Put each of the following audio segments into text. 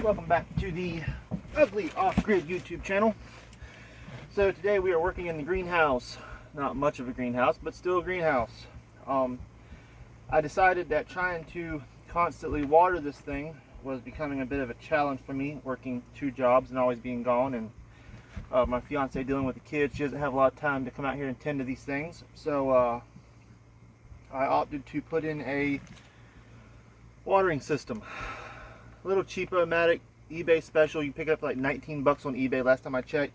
Welcome back to the Ugly Off-Grid YouTube channel. So today we are working in the greenhouse. Not much of a greenhouse, but still a greenhouse. I decided that trying to constantly water this thing was becoming a bit of a challenge for me, working 2 jobs and always being gone, and my fiance dealing with the kids. She doesn't have a lot of time to come out here and tend to these things. So I opted to put in a watering system. A little cheapo-matic eBay special. You can pick it up for like 19 bucks on eBay last time I checked.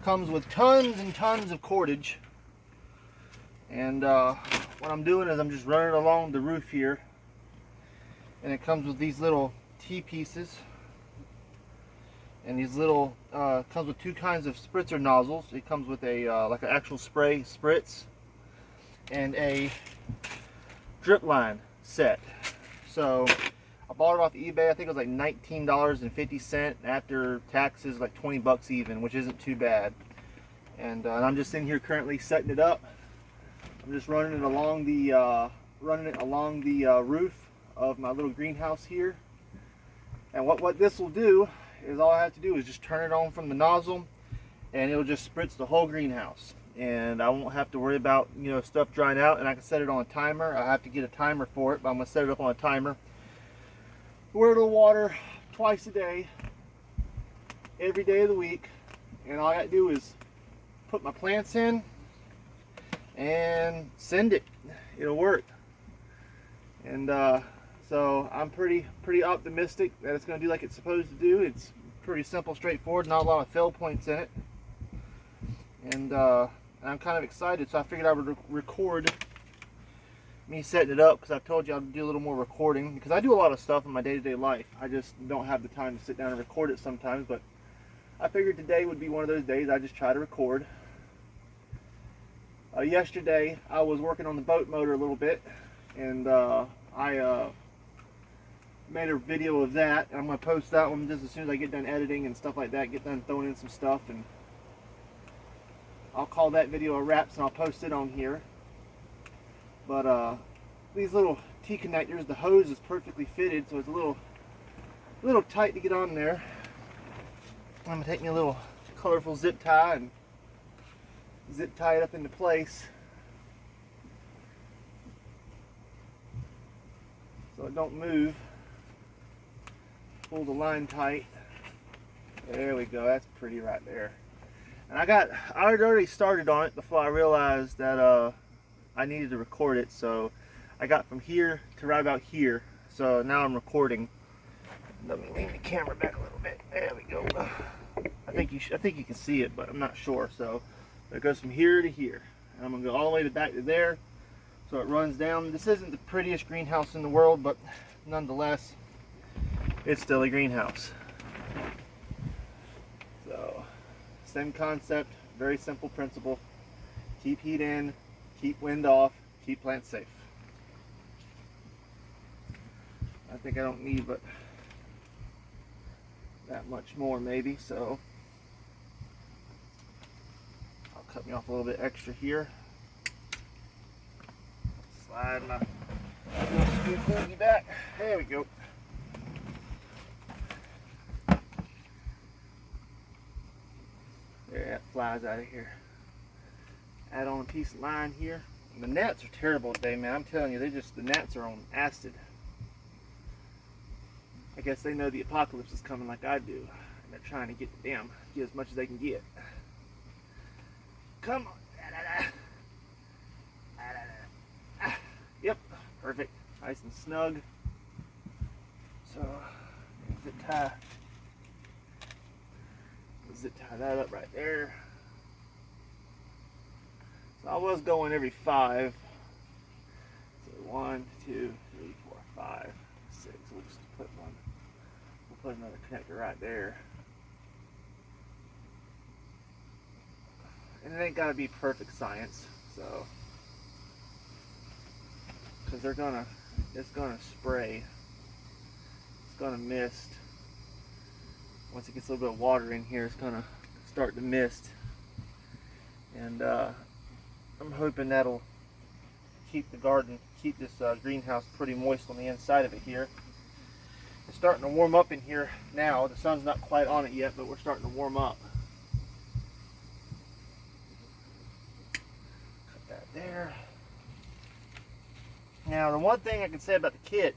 Comes with tons and tons of cordage. And what I'm doing is I'm just running it along the roof here. And it comes with these little T-pieces. And these little, comes with 2 kinds of spritzer nozzles. It comes with a, like an actual spray spritz. And a drip line set. So I bought it off eBay. I think it was like $19.50 after taxes, like 20 bucks even, which isn't too bad. And I'm just in here currently setting it up. I'm just running it along the roof of my little greenhouse here. And what this will do is all I have to do is just turn it on from the nozzle, and it'll just spritz the whole greenhouse. And I won't have to worry about, you know, stuff drying out. And I can set it on a timer. I have to get a timer for it, but I'm gonna set it up on a timer where it'll water twice a day, every day of the week. And all I gotta do is put my plants in and send it. It'll work. And so I'm pretty optimistic that it's gonna do like it's supposed to do. It's pretty simple, straightforward, not a lot of fail points in it. And I'm kind of excited, so I figured I would record me setting it up, because I've told you I'll do a little more recording, because I do a lot of stuff in my day-to-day life. I just don't have the time to sit down and record it sometimes, but I figured today would be one of those days I just try to record. Yesterday I was working on the boat motor a little bit, and I made a video of that, and I'm going to post that one just as soon as I get done editing and stuff like that, get done throwing in some stuff, and I'll call that video a wraps, and I'll post it on here. But these little T-connectors, the hose is perfectly fitted, so it's a little tight to get on there. I'm gonna take me a little colorful zip tie and zip tie it up into place so it don't move. Pull the line tight. There we go. That's pretty right there. And I had already started on it before I realized that I needed to record it, so I got from here to right about here. So now I'm recording. Let me lean the camera back a little bit. There we go. I think you can see it, but I'm not sure. So it goes from here to here, and I'm gonna go all the way back to there. So it runs down. This isn't the prettiest greenhouse in the world, but nonetheless, it's still a greenhouse. So same concept, very simple principle. Keep heat in, keep wind off, keep plants safe. I think I don't need but that much more maybe, so I'll cut me off a little bit extra here. Slide my scoop boogie back. There we go. There, that flies out of here. Add on a piece of line here. And the gnats are terrible today, man. I'm telling you, the gnats are on acid. I guess they know the apocalypse is coming like I do. And they're trying to get as much as they can get. Come on. Yep, perfect. Nice and snug. So, zip tie that up right there. So I was going every 5. So 1, 2, 3, 4, 5, 6. We'll just put one. We'll put another connector right there. And it ain't gotta be perfect science, so because it's gonna spray. It's gonna mist. Once it gets a little bit of water in here, it's gonna start to mist. And I'm hoping that'll keep the garden, keep this greenhouse pretty moist on the inside of it here. It's starting to warm up in here now. The sun's not quite on it yet, but we're starting to warm up. Cut that there. Now, the one thing I can say about the kit,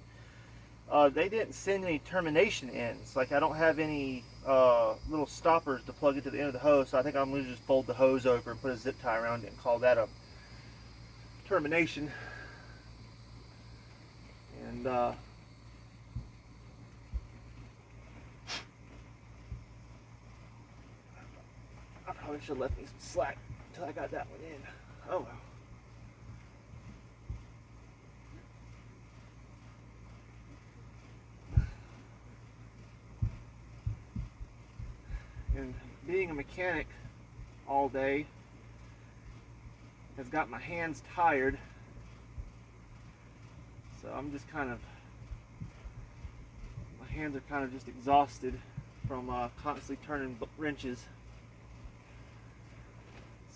they didn't send any termination ends. Like, I don't have any little stoppers to plug into the end of the hose, so I think I'm going to just fold the hose over and put a zip tie around it and call that a termination. And I probably should have left me some slack until I got that one in. Oh well. And being a mechanic all day has got my hands tired, so I'm just my hands are kind of just exhausted from constantly turning wrenches.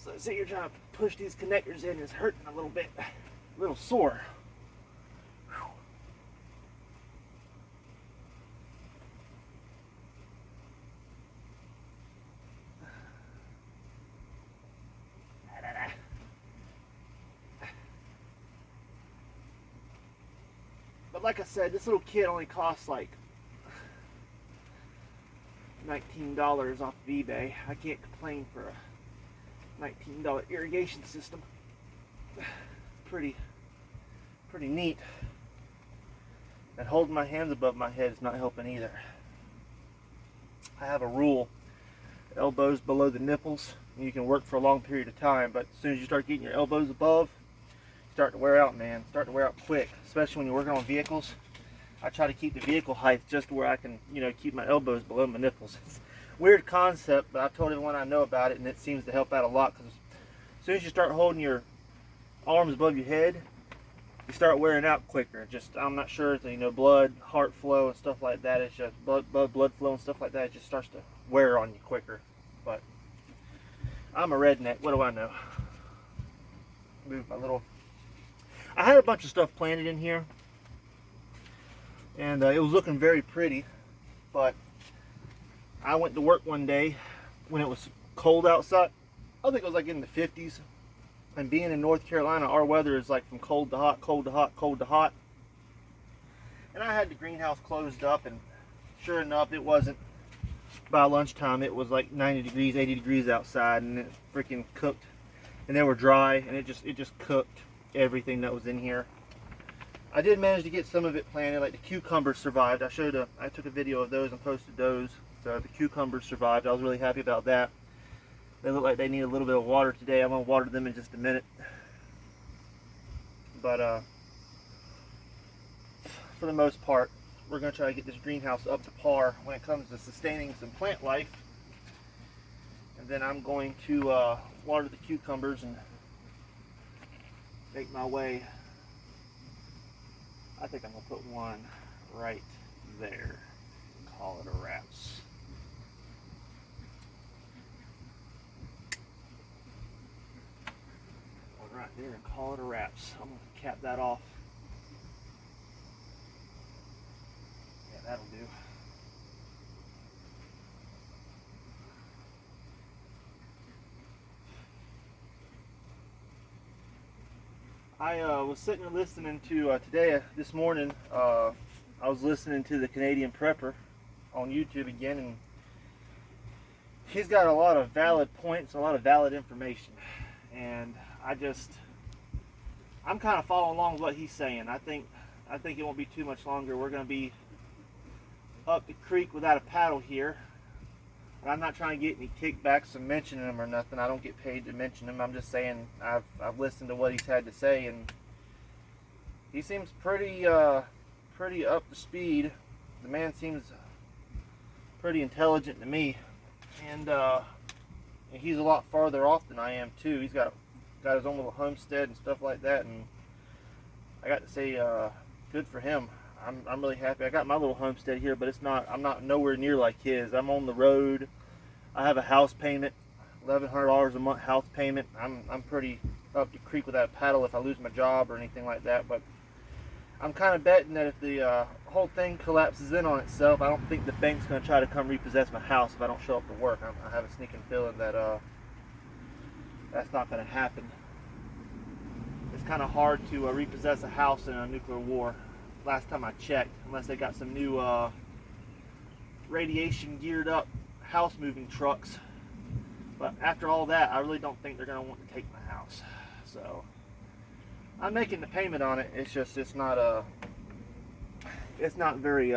So see, you're trying to push these connectors in, it's hurting a little bit, a little sore. But like I said, this little kit only costs like $19 off of eBay. I can't complain for a $19 irrigation system. Pretty neat. And holding my hands above my head is not helping either. I have a rule: elbows below the nipples. You can work for a long period of time, but as soon as you start getting your elbows above, you start to wear out, man. Start to wear out quick, especially when you're working on vehicles. I try to keep the vehicle height just where I can, keep my elbows below my nipples. It's a weird concept, but I've told everyone I know about it, and it seems to help out a lot, because as soon as you start holding your arms above your head, you start wearing out quicker. I'm not sure, blood, heart flow, and stuff like that. It's just blood flow and stuff like that. It just starts to wear on you quicker. But I'm a redneck. What do I know? Move my little. I had a bunch of stuff planted in here, and it was looking very pretty, but I went to work one day when it was cold outside. I think it was like in the 50s, and being in North Carolina, our weather is like from cold to hot, cold to hot, cold to hot. And I had the greenhouse closed up, and sure enough, it wasn't, by lunchtime, it was like 90 degrees, 80 degrees outside, and it freaking cooked. And they were dry, and it just cooked everything that was in here. I did manage to get some of it planted, like the cucumbers survived. I took a video of those and posted those. So the cucumbers survived. I was really happy about that. They look like they need a little bit of water today. I'm gonna water them in just a minute. But for the most part, we're gonna try to get this greenhouse up to par when it comes to sustaining some plant life. And then I'm going to water the cucumbers and make my way. I think I'm gonna put one right there and call it a wraps. One right there and call it a wraps. I'm gonna cap that off. Yeah, that'll do. I was sitting and listening to this morning. I was listening to the Canadian Prepper on YouTube again, and he's got a lot of valid points, a lot of valid information, and I'm kind of following along with what he's saying. I think it won't be too much longer. We're going to be up the creek without a paddle here. And I'm not trying to get any kickbacks from mentioning them or nothing. I don't get paid to mention them. I'm just saying I've listened to what he's had to say, and he seems pretty up to speed. The man seems pretty intelligent to me, and he's a lot farther off than I am too. He's got his own little homestead and stuff like that, and I got to say, good for him. I'm really happy. I got my little homestead here, but I'm not nowhere near like his. I'm on the road. I have a house payment, $1,100 a month house payment. I'm pretty up the creek without a paddle if I lose my job or anything like that. But I'm kind of betting that if the whole thing collapses in on itself, I don't think the bank's going to try to come repossess my house if I don't show up to work. I have a sneaking feeling that that's not going to happen. It's kind of hard to repossess a house in a nuclear war. Last time I checked, unless they got some new radiation geared up house moving trucks. But after all that, I really don't think they're going to want to take my house. So I'm making the payment on it. It's just it's not very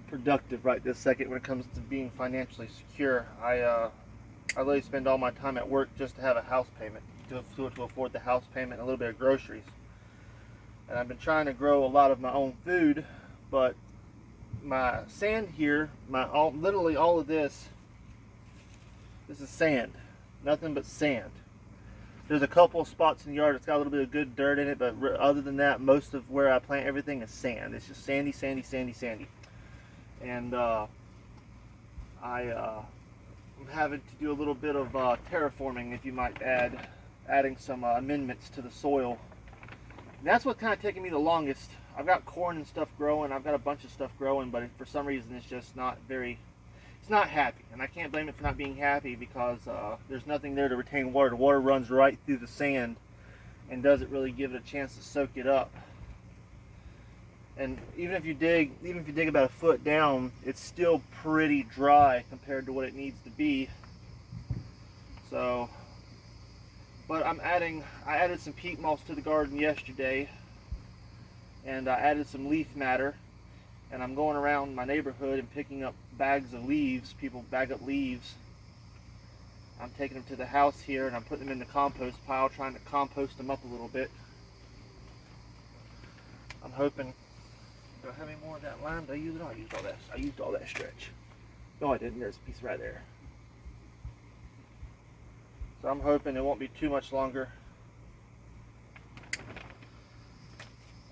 productive right this second when it comes to being financially secure. I really spend all my time at work just to have a house payment, to afford the house payment and a little bit of groceries. And I've been trying to grow a lot of my own food, but my sand here, literally all of this is sand, nothing but sand. There's a couple of spots in the yard that's got a little bit of good dirt in it, but other than that, most of where I plant everything is sand. It's just sandy, sandy, sandy, sandy. And I'm having to do a little bit of terraforming, if you might add, adding some amendments to the soil. And that's what's kind of taking me the longest. I've got corn and stuff growing, I've got a bunch of stuff growing, but for some reason it's just not very, it's not happy. And I can't blame it for not being happy because there's nothing there to retain water. The water runs right through the sand and doesn't really give it a chance to soak it up. And even if you dig about a foot down, it's still pretty dry compared to what it needs to be. So, but I added some peat moss to the garden yesterday, and I added some leaf matter, and I'm going around my neighborhood and picking up bags of leaves. People bag up leaves. I'm taking them to the house here, and I'm putting them in the compost pile, trying to compost them up a little bit. I'm hoping. Do I have any more of that lime? Did I use it? I used all that. I used all that stretch. No, I didn't. There's a piece right there. So I'm hoping it won't be too much longer.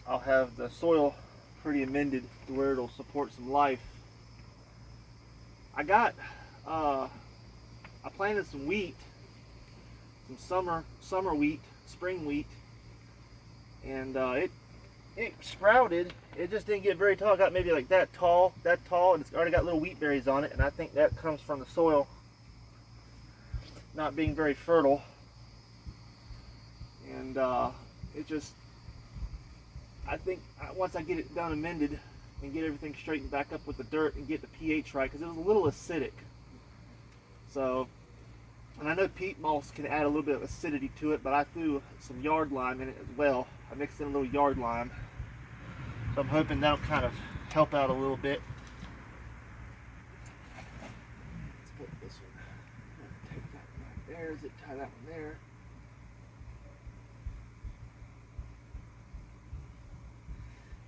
I'll have the soil pretty amended to where it'll support some life. I planted some wheat, some summer wheat, spring wheat, and it sprouted. It just didn't get very tall. It got maybe like that tall, and it's already got little wheat berries on it, and I think that comes from the soil not being very fertile. And it just, I think once I get it done amended and get everything straightened back up with the dirt and get the pH right, because it was a little acidic. So, and I know peat moss can add a little bit of acidity to it, but I threw some yard lime in it as well. I mixed in a little yard lime. So I'm hoping that'll kind of help out a little bit. Let's put this one. Take that one right there. Zip tie that one there.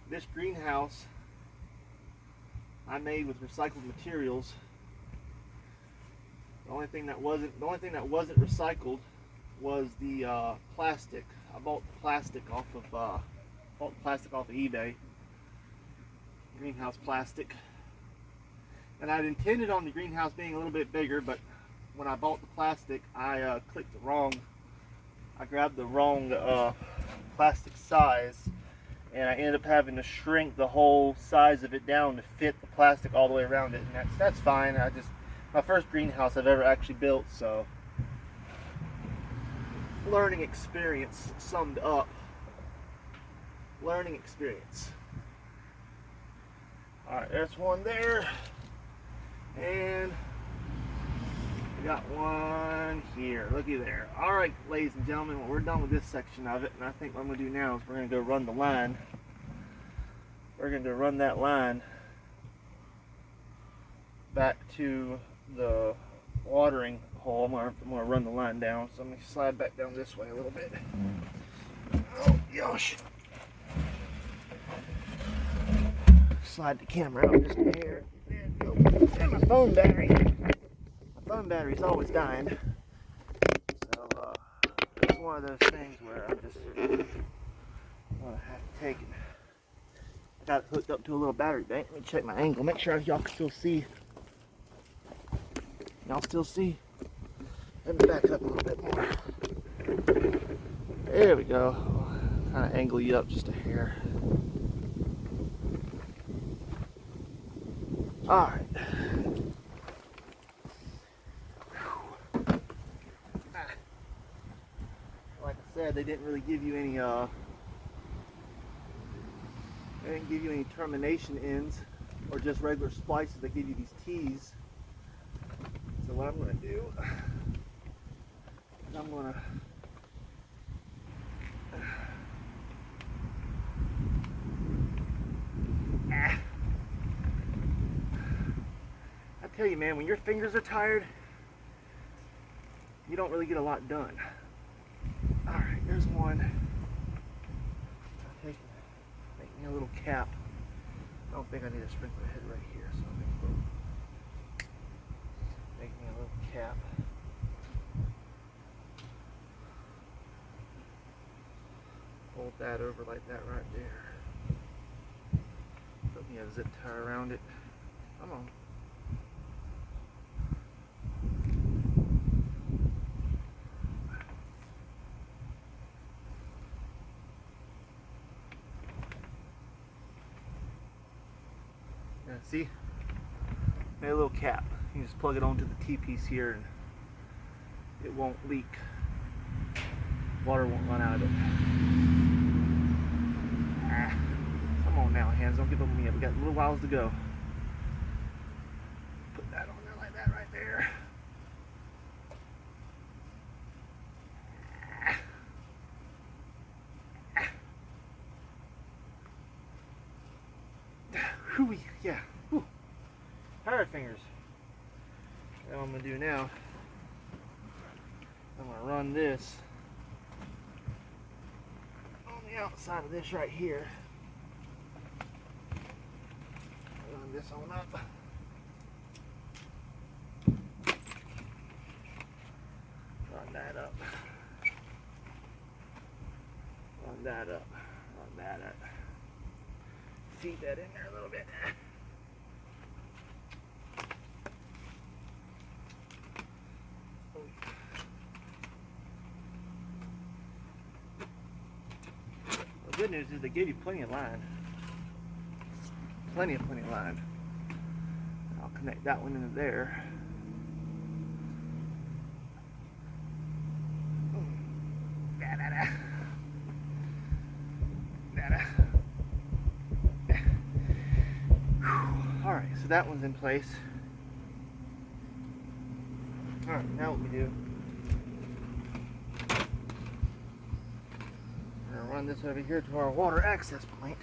This greenhouse I made with recycled materials. The only thing that wasn't recycled was the plastic. I bought the plastic off of eBay. Greenhouse plastic. And I'd intended on the greenhouse being a little bit bigger, but when I bought the plastic, I grabbed the wrong plastic size, and I ended up having to shrink the whole size of it down to fit the plastic all the way around it, and that's fine. My first greenhouse I've ever actually built, so learning experience summed up. Learning experience. Alright, there's one there. And we got one here. Looky there. Alright, ladies and gentlemen, well, we're done with this section of it, and I think what I'm going to do now is we're going to go run the line. We're going to run that line back to the watering hole. I'm going to run the line down, so I'm going to slide back down this way a little bit. Oh, gosh. Slide the camera out just a hair. There we go. And my phone battery. My phone battery's always dying. So, it's one of those things where I'm just going to have to take it. I got it hooked up to a little battery bank. Let me check my angle. Make sure y'all can still see. Y'all still see? Let me back up a little bit more. There we go. kind of angle you up just a hair. All right. Like I said, they didn't really give you any they didn't give you any termination ends or just regular splices. They give you these tees. So what I'm going to do is I'm going to I tell you, man, when your fingers are tired, you don't really get a lot done. All right, there's one. Make me a little cap. I don't think I need a sprinkler head right here, so I'll make me a little cap. Hold that over like that right there. Put me a zip tie around it. Come on. Yeah, see? Made a little cap. You can just plug it onto the T-piece here and it won't leak. Water won't run out of it. Come on now, hands, don't give up on me. We got little whiles to go. Put that on there like that right there. Hooey, yeah. Whew. Pirate fingers. Now what I'm gonna do now, I'm gonna run this on the outside of this right here. Run this on up. Run that up. Run that up. Run that up. Feed that in there a little bit. The good news is they gave you plenty of line. Plenty of line. I'll connect that one into there. Alright, so that one's in place. Alright, now what we do, we're going to run this over here to our water access point.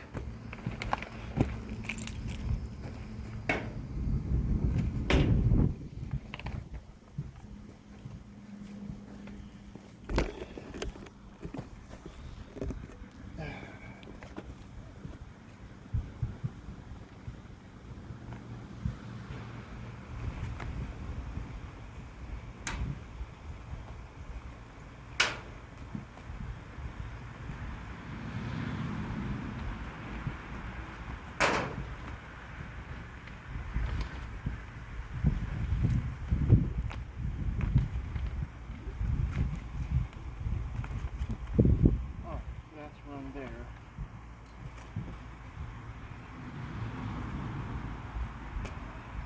Run there.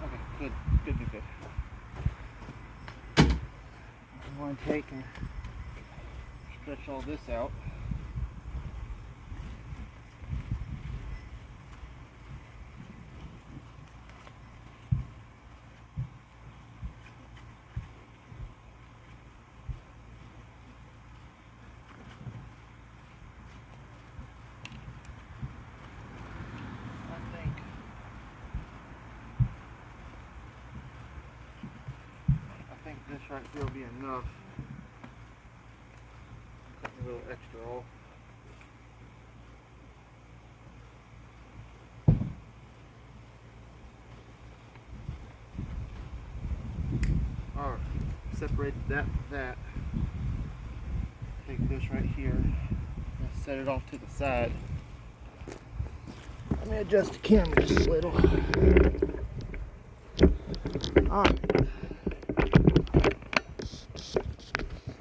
Okay, good. I'm going to take and stretch all this out. This right here will be enough. Cut a little extra off. Alright, separated that with that. Take this right here and set it off to the side. Let me adjust the camera just a little. Alright.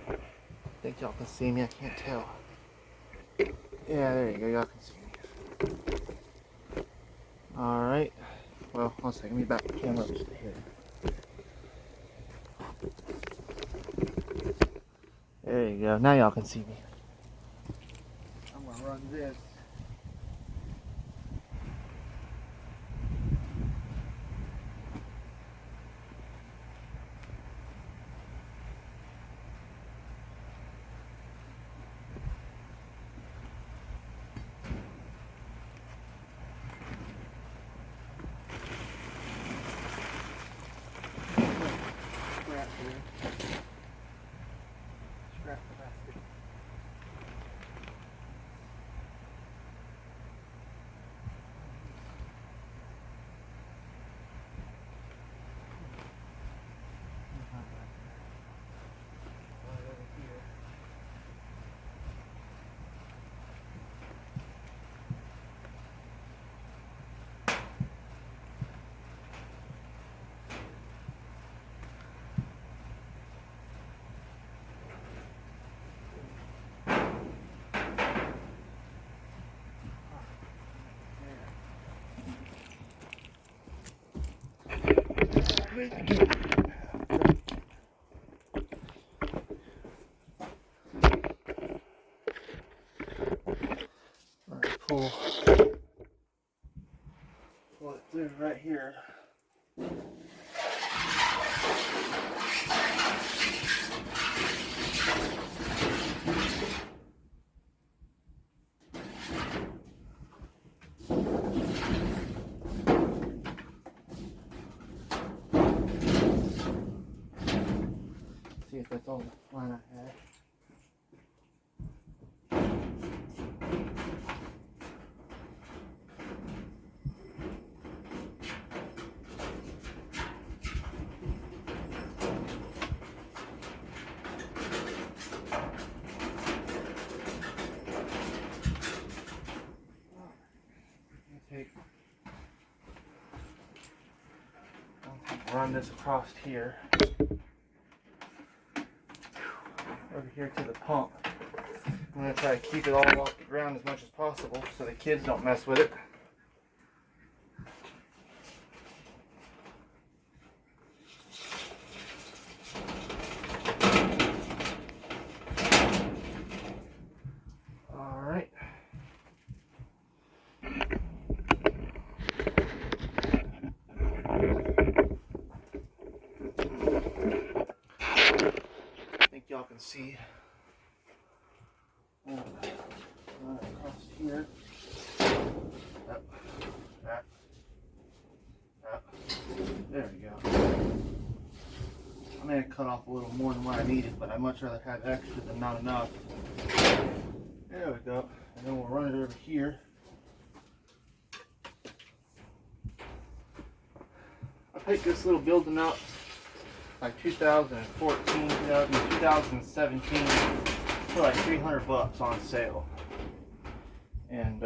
I think y'all can see me, I can't tell. Yeah, there you go. Y'all can see me. Alright. Well, one second. Let me back the camera up just a hair. There you go. Now y'all can see me. I'm going to run this. Scrap the basket. Alright, pull it through right here. See if that's all the line I had. Run this across here, over here to the pump. I'm going to try to keep it all off the ground as much as possible so the kids don't mess with it. Alright. I think y'all can see. Run across here. Up, up, up. There we go. I may have cut off a little more than what I needed, but I'd much rather have extra than not enough. There we go. And then we'll run it over here. I picked this little building up like 2014, 2017 for like $300 on sale. And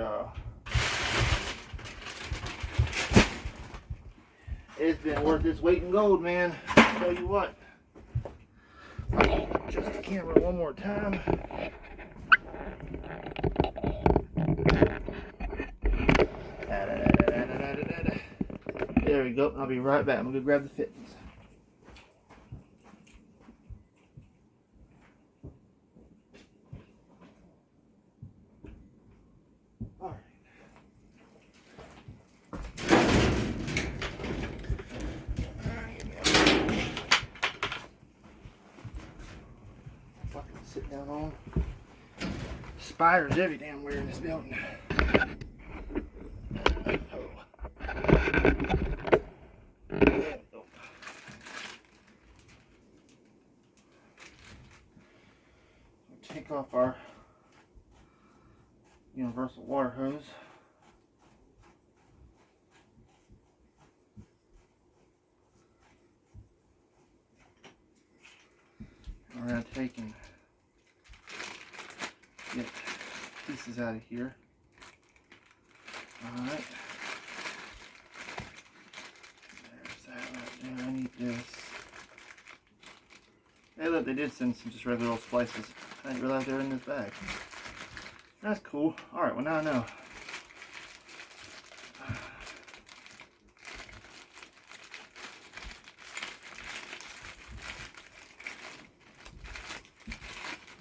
it's been worth its weight in gold, man. I'll tell you what. Adjust the camera one more time. There we go. I'll be right back. I'm gonna go grab the fittings. All right. Fucking sit down on. Spiders every damn where in this building. Take off our universal water hose. We're going to take and get pieces out of here. Alright. There's that right there. I need this. Hey look, they did send some just regular old splices. I didn't realize they were in this bag. That's cool. Alright, well now I know.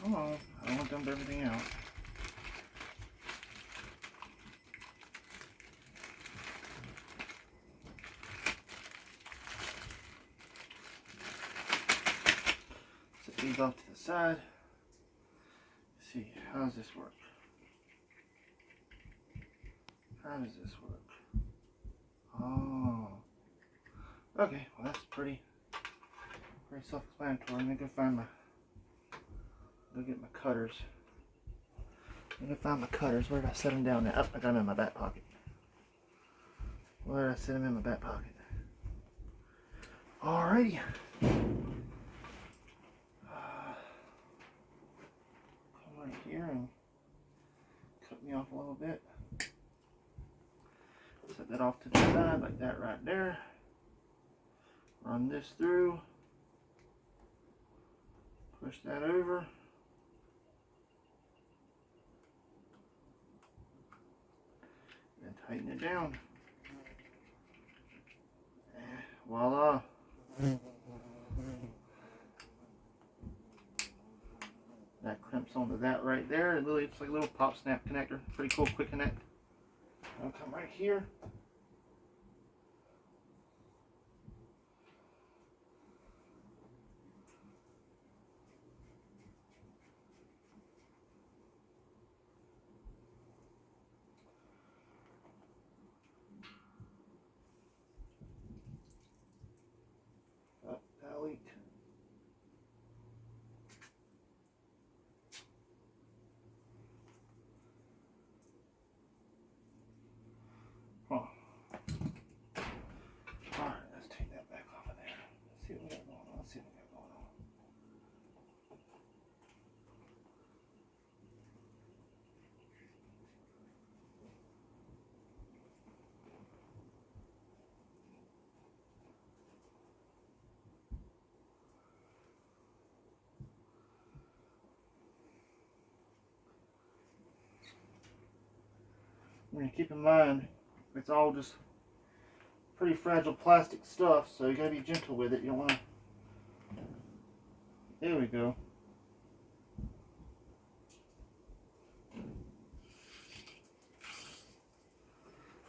Come on, I don't want to dump everything out. Set these off to the side. Let's see, how does this work? How does this work? Oh. Okay, well that's pretty self-explanatory. Let me go find go get my cutters. Let me find my cutters. Where did I set them down now? Oh, I got them in my back pocket. Where did I set them in my back pocket? Alrighty. Come right here and cut me off a little bit. Set that off to the side like that right there. Run this through. Push that over. And tighten it down. And voila. That crimps onto that right there. It looks like a little pop snap connector. Pretty cool, quick connect. I'll come right here. Oh, that leaked. Huh. Alright, let's take that back off of there. Let's see what we got going on. Let's see what we got going on. We're going to keep in mind, it's all just pretty fragile plastic stuff, so you got to be gentle with it. You don't want to... There we go.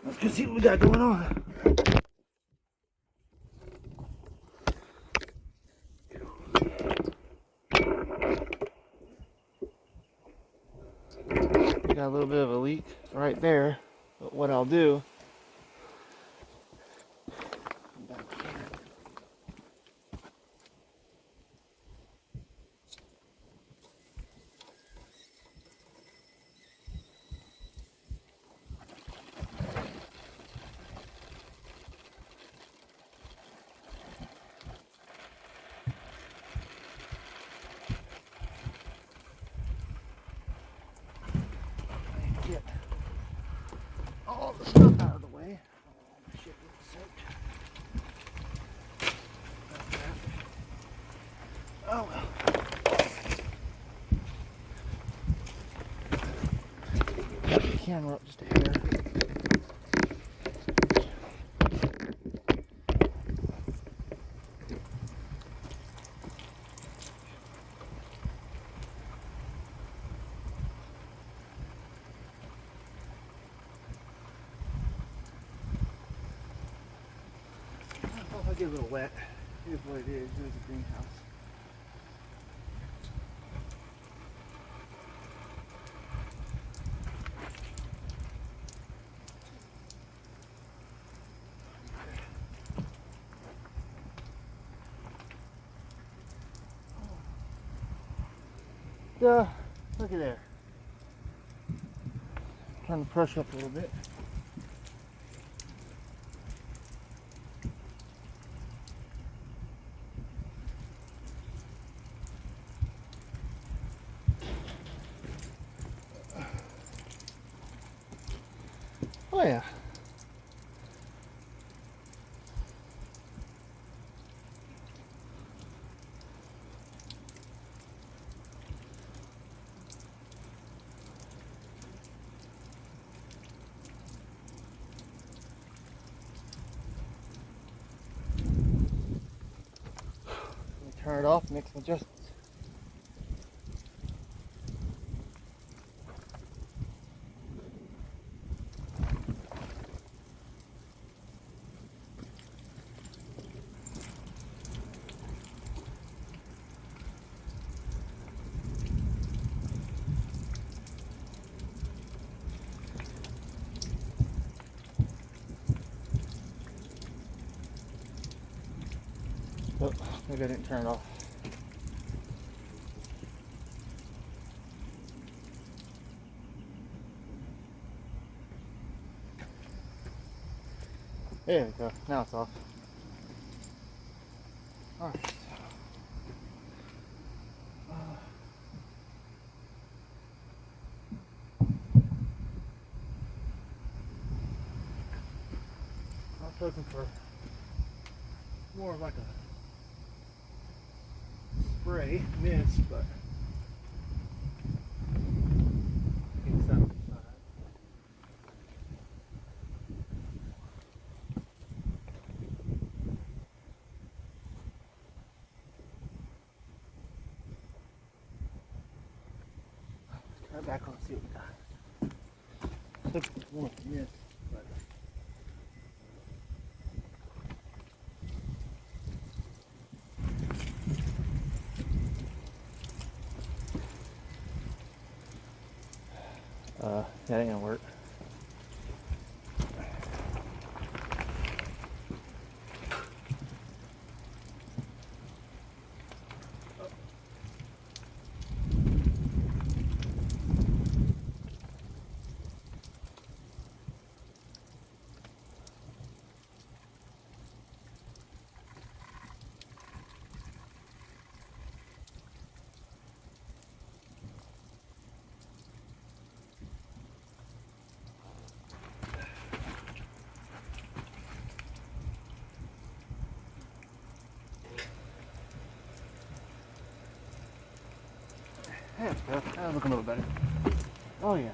Let's see what we got going on. Got a little bit of a leak right there, but what I'll do, get all the stuff out of the way. Oh, my shit gets soaked. Oh well. Got the camera up just a hair. I'll get a little wet. Here's what it is. Here's a greenhouse. Look at there. Turn the pressure up a little bit. Oh yeah. turn it off, make some adjustments. Oh, maybe I didn't turn it off. There we go. Now it's off. All right. I was looking for more of like a spray mist, but I think it's outside. Turn it back on and see what we got. Looking for more mist, but that ain't gonna work. There we go. That'll look a little better. Oh yeah.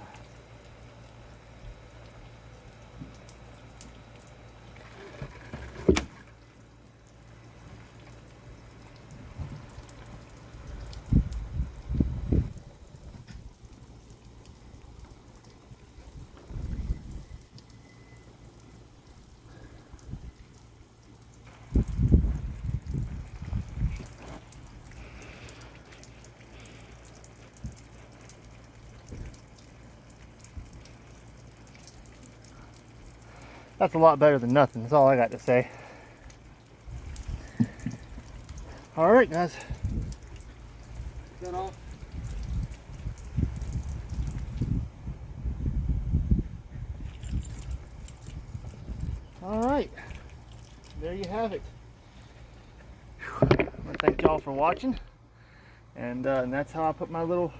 That's a lot better than nothing. That's all I got to say. All right, guys. That off. All right. There you have it. I want to thank y'all for watching. And that's how I put my little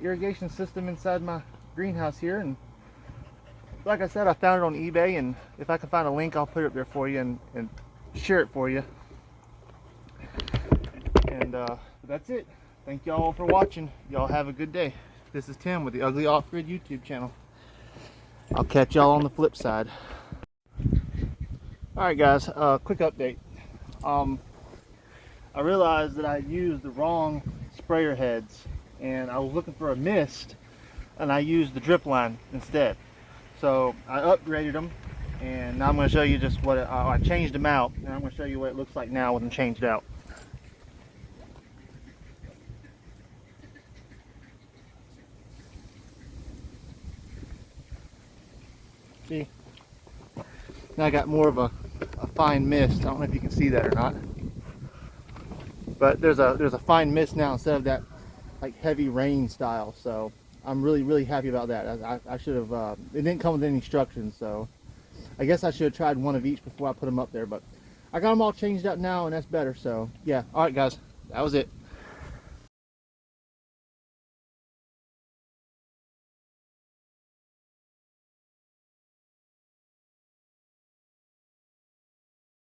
irrigation system inside my greenhouse here. And like I said, I found it on eBay, and if I can find a link, I'll put it up there for you and share it for you. And that's it. Thank y'all for watching. Y'all have a good day. This is Tim with the Ugly Off-Grid YouTube channel. I'll catch y'all on the flip side. Alright guys, quick update. I realized that I used the wrong sprayer heads, and I was looking for a mist, and I used the drip line instead. So I upgraded them, and now I'm going to show you just what I changed them out, and I'm going to show you what it looks like now with them changed out. See, now I got more of a fine mist. I don't know if you can see that or not, but there's a fine mist now instead of that like heavy rain style. So I'm really happy about that. I should have, it didn't come with any instructions, so I guess I should have tried one of each before I put them up there, but I got them all changed out now, and that's better. So yeah, all right guys, that was it.